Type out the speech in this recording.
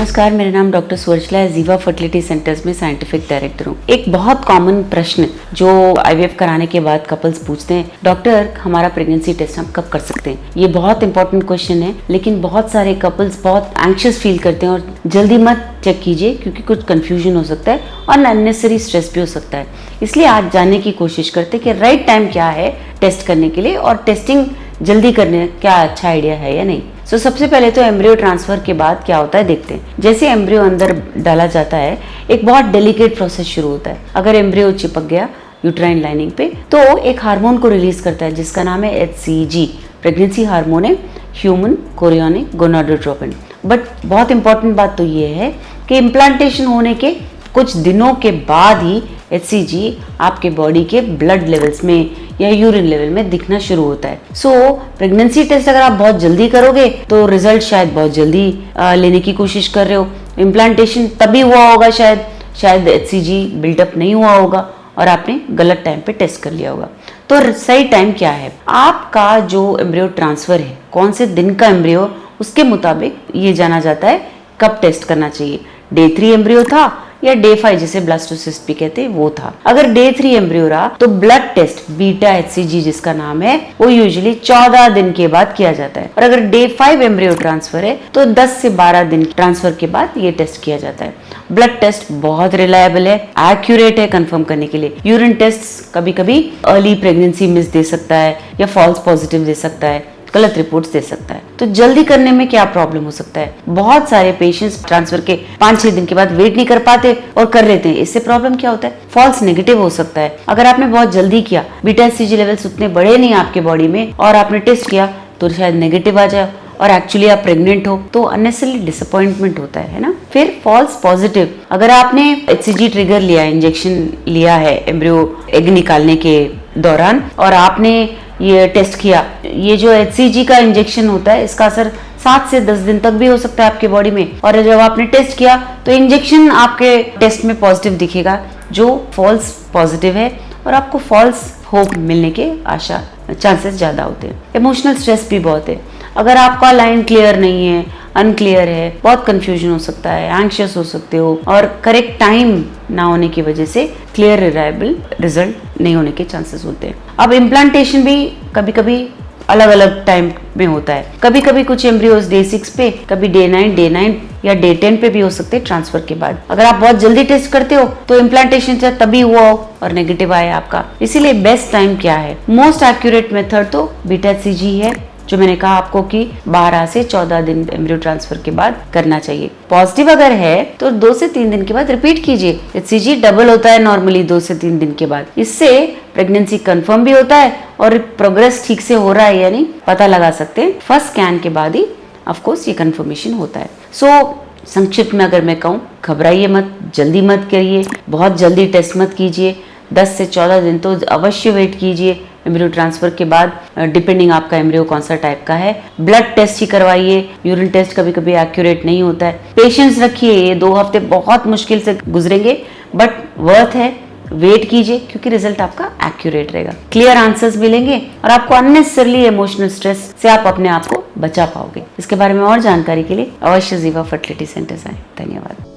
नमस्कार, मेरा नाम डॉक्टर सुवर्चला है। जीवा फर्टिलिटी सेंटर्स में साइंटिफिक डायरेक्टर हूँ। एक बहुत कॉमन प्रश्न जो आईवीएफ कराने के बाद कपल्स पूछते हैं, डॉक्टर हमारा प्रेगनेंसी टेस्ट हम कब कर सकते हैं। ये बहुत इंपॉर्टेंट क्वेश्चन है, लेकिन बहुत सारे कपल्स बहुत एंक्शियस फील करते हैं और जल्दी मत चेक कीजिए क्योंकि कुछ कंफ्यूजन हो सकता है और अननेसेसरी स्ट्रेस भी हो सकता है। इसलिए आज जानने की कोशिश करते हैं कि राइट टाइम क्या है टेस्ट करने के लिए और टेस्टिंग जल्दी करने क्या अच्छा आइडिया है या नहीं। सबसे पहले तो एम्ब्रियो ट्रांसफर के बाद क्या होता है देखते हैं। जैसे एम्ब्रियो अंदर डाला जाता है, एक बहुत डेलिकेट प्रोसेस शुरू होता है। अगर एम्ब्रियो चिपक गया यूट्राइन लाइनिंग पे तो एक हार्मोन को रिलीज करता है जिसका नाम है HCG, प्रेगनेंसी हार्मोन है, ह्यूमन कोरियोनिक गोनाडोट्रोपिन। बट बहुत इंपॉर्टेंट बात तो ये है कि इम्प्लांटेशन होने के कुछ दिनों के बाद ही HCG आपके बॉडी के ब्लड लेवल्स में या यूरिन लेवल में दिखना शुरू होता है। प्रेगनेंसी टेस्ट अगर आप बहुत जल्दी करोगे तो रिजल्ट शायद बहुत जल्दी लेने की कोशिश कर रहे हो। इम्प्लांटेशन तभी हुआ होगा शायद HCG बिल्डअप नहीं हुआ होगा और आपने गलत टाइम पे टेस्ट कर लिया होगा। तो सही टाइम क्या है? आपका जो एम्ब्रियो ट्रांसफर है, कौन से दिन का एम्ब्रियो, उसके मुताबिक ये जाना जाता है कब टेस्ट करना चाहिए। डे 3 एम्ब्रियो था या डे 5 जिसे ब्लास्टोसिस्ट भी कहते हैं वो था। अगर डे 3 एम्ब्रियो रहा तो ब्लड टेस्ट बीटा HCG जिसका नाम है वो यूजुअली 14 दिन के बाद किया जाता है। और अगर डे 5 एम्ब्रियो ट्रांसफर है तो 10 से 12 दिन ट्रांसफर के बाद ये टेस्ट किया जाता है। ब्लड टेस्ट बहुत रिलायबल है, एक्यूरेट है कंफर्म करने के लिए। यूरिन टेस्ट कभी कभी अर्ली प्रेगनेंसी मिस दे सकता है या फॉल्स पॉजिटिव दे सकता है, गलत रिपोर्ट्स दे सकता है। तो जल्दी करने में क्या प्रॉब्लम हो सकता है? बहुत सारे पेशेंट्स ट्रांसफर के 5-6 दिन के बाद वेट नहीं कर पाते और कर लेते हैं। इससे प्रॉब्लम क्या होता है? फॉल्स नेगेटिव हो सकता है। अगर आपने बहुत जल्दी किया, बीटा HCG लेवल्स उतने बड़े नहीं आपके बॉडी में और आपने टेस्ट किया तो शायद नेगेटिव आ जाए और एक्चुअली आप प्रेग्नेंट हो तो अननेसेसरी डिसअपॉइंटमेंट होता है ना। फिर फॉल्स पॉजिटिव, अगर आपने HCG ट्रिगर लिया, इंजेक्शन लिया है एम्ब्रियो एग निकालने के दौरान और आपने ये टेस्ट किया, ये जो HCG का इंजेक्शन होता है इसका असर 7 से 10 दिन तक भी हो सकता है आपके बॉडी में। और जब आपने टेस्ट किया तो इंजेक्शन आपके टेस्ट में पॉजिटिव दिखेगा जो फॉल्स पॉजिटिव है और आपको फॉल्स होप मिलने के चांसेस ज्यादा होते हैं। इमोशनल स्ट्रेस भी बहुत है। अगर आपका लाइन क्लियर नहीं है, अनक्लियर है, बहुत कंफ्यूजन हो सकता है, एंक्शियस हो सकते हो और करेक्ट टाइम ना होने की वजह से क्लियर रिलायबल रिजल्ट नहीं होने के चांसेस होते हैं। अब इम्प्लांटेशन भी कभी कभी अलग अलग टाइम में होता है। कभी कभी कुछ एम्ब्रियोज डे 6 पे, कभी डे 9 या डे 10 पे भी हो सकते हैं ट्रांसफर के बाद। अगर आप बहुत जल्दी टेस्ट करते हो तो इम्प्लांटेशन तभी हुआ हो और नेगेटिव आया आपका। इसीलिए बेस्ट टाइम क्या है? मोस्ट एक्यूरेट मेथड तो बीटा HCG है जो मैंने कहा आपको कि 12 से 14 दिन एम्ब्रियो ट्रांसफर के बाद करना चाहिए। पॉजिटिव अगर है तो 2 से 3 दिन के बाद रिपीट कीजिए। HCG डबल होता है नॉर्मली 2 से 3 दिन के बाद। इससे प्रेगनेंसी कंफर्म भी होता है और प्रोग्रेस ठीक से हो रहा है या नहीं पता लगा सकते हैं। फर्स्ट स्कैन के बाद ही ऑफ कोर्स ये कंफर्मेशन होता है। संक्षिप्त में अगर मैं कहूँ, घबराइए मत, जल्दी मत करिए, बहुत जल्दी टेस्ट मत कीजिए। 10 से 14 दिन तो अवश्य वेट कीजिए एम्ब्रियो ट्रांसफर के बाद, डिपेंडिंग आपका एम्ब्रियो कौन सा टाइप का है। ब्लड टेस्ट ही करवाइए, यूरिन टेस्ट कभी कभी एक्यूरेट नहीं होता है। पेशेंस रखिए, ये 2 हफ्ते बहुत मुश्किल से गुजरेंगे बट वर्थ है। वेट कीजिए क्योंकि रिजल्ट आपका एक्यूरेट रहेगा, क्लियर आंसर्स मिलेंगे और आपको अननेसेसरली इमोशनल स्ट्रेस से आप अपने आप को बचा पाओगे। इसके बारे में और जानकारी के लिए अवश्य जीवा फर्टिलिटी सेंटर्स आए। धन्यवाद।